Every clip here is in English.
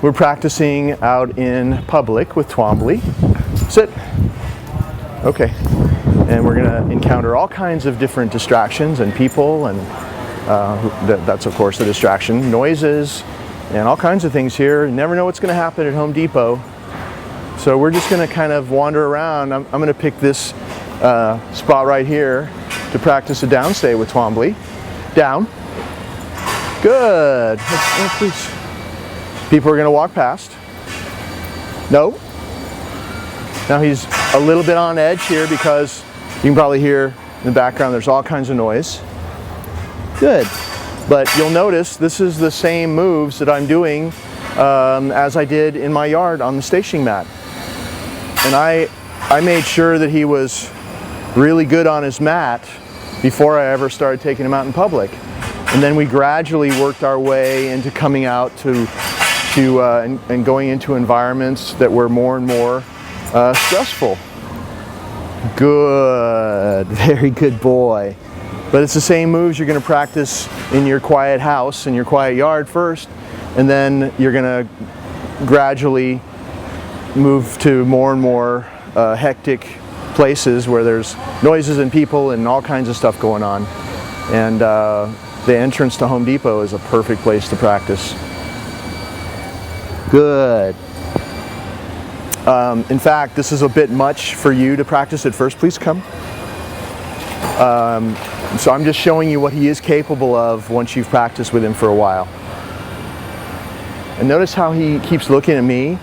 we're practicing out in public with Twombly. Sit. Okay. And we're going to encounter all kinds of different distractions and people, and that's of course a distraction, noises, and all kinds of things here. You never know what's going to happen at Home Depot. So we're just going to kind of wander around. I'm going to pick this spot right here to practice a downstay with Twombly. Down. Good. Please. People are going to walk past. No. Now he's a little bit on edge here because you can probably hear in the background there's all kinds of noise. Good. But you'll notice this is the same moves that I'm doing as I did in my yard on the stationing mat. And I made sure that he was really good on his mat before I ever started taking him out in public. And then we gradually worked our way into coming out and going into environments that were more and more stressful. Good, very good boy. But it's the same moves you're going to practice in your quiet house, in your quiet yard first, and then you're going to gradually move to more and more hectic places where there's noises and people and all kinds of stuff going on. And the entrance to Home Depot is a perfect place to practice. Good. In fact, this is a bit much for you to practice at first. Please come. So I'm just showing you what he is capable of once you've practiced with him for a while. And notice how he keeps looking at me,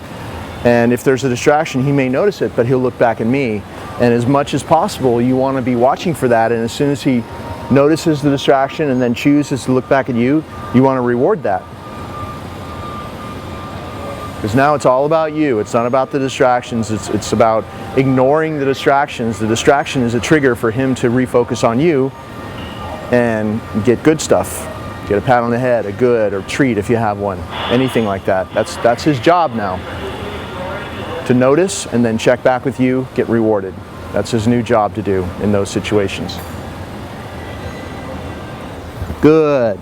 and if there's a distraction he may notice it, but he'll look back at me. And as much as possible you want to be watching for that, and as soon as he notices the distraction and then chooses to look back at you, you want to reward that. Because now it's all about you. It's not about the distractions. It's about ignoring the distractions. The distraction is a trigger for him to refocus on you and get good stuff. Get a pat on the head, a good, or treat if you have one. Anything like that. That's his job now. To notice and then check back with you, get rewarded. That's his new job to do in those situations. Good.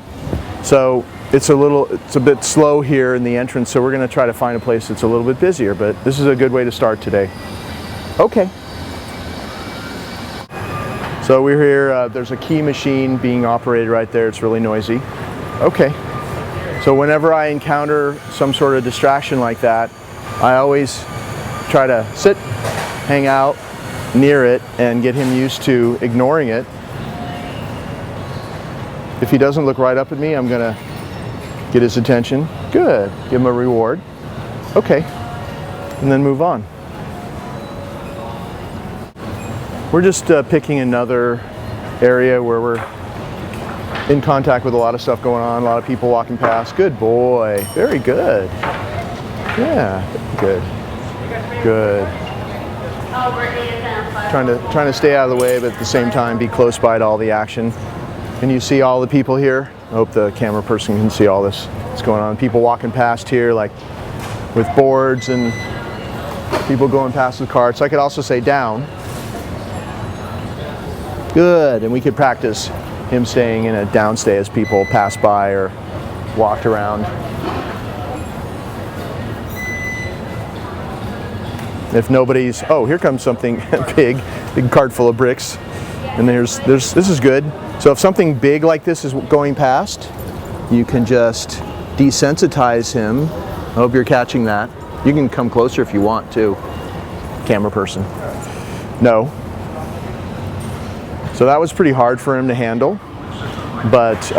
So it's a bit slow here in the entrance, so we're going to try to find a place that's a little bit busier, but this is a good way to start today. Okay. So we're here, there's a key machine being operated right there. It's really noisy. Okay. So whenever I encounter some sort of distraction like that, I always try to sit, hang out near it, and get him used to ignoring it. If he doesn't look right up at me, I'm going to get his attention. Good. Give him a reward. Okay. And then move on. We're just picking another area where we're in contact with a lot of stuff going on, a lot of people walking past. Good boy. Very good. Yeah. Good. Good. Trying to stay out of the way, but at the same time be close by to all the action. Can you see all the people here? I hope the camera person can see all this that's going on. People walking past here, like with boards, and people going past with carts. I could also say down. Good, and we could practice him staying in a downstay as people pass by or walked around. If nobody's, oh, here comes something big cart full of bricks. And this is good. So if something big like this is going past, you can just desensitize him. I hope you're catching that. You can come closer if you want to, camera person. No. So that was pretty hard for him to handle. But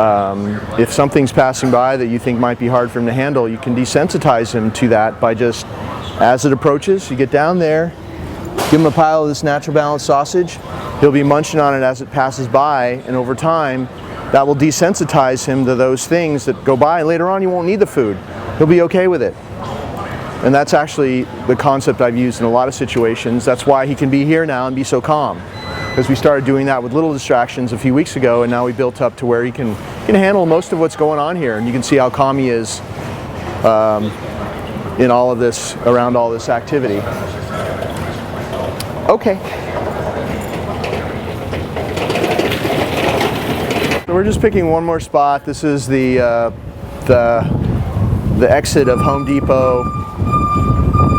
if something's passing by that you think might be hard for him to handle, you can desensitize him to that by just, as it approaches, you get down there, give him a pile of this natural balance sausage. He'll be munching on it as it passes by, and over time that will desensitize him to those things that go by, and later on you won't need the food. He'll be okay with it. And that's actually the concept I've used in a lot of situations. That's why he can be here now and be so calm. Because we started doing that with little distractions a few weeks ago, and now we built up to where he can handle most of what's going on here. And you can see how calm he is in all of this, around all this activity. Okay. So we're just picking one more spot. This is the the exit of Home Depot.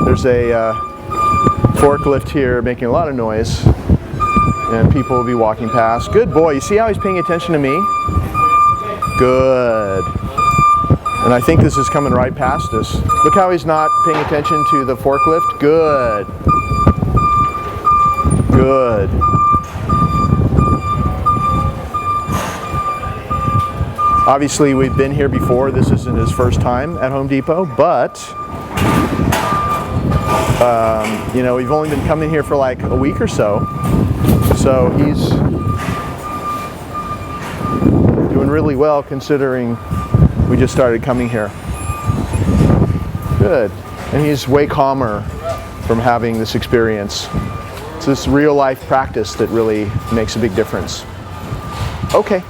There's a forklift here making a lot of noise, and people will be walking past. Good boy. You see how he's paying attention to me? Good. And I think this is coming right past us. Look how he's not paying attention to the forklift. Good. Good. Obviously, we've been here before. This isn't his first time at Home Depot, but you know, we've only been coming here for like a week or so. So he's doing really well considering we just started coming here. Good. And he's way calmer from having this experience. It's this real life practice that really makes a big difference. Okay.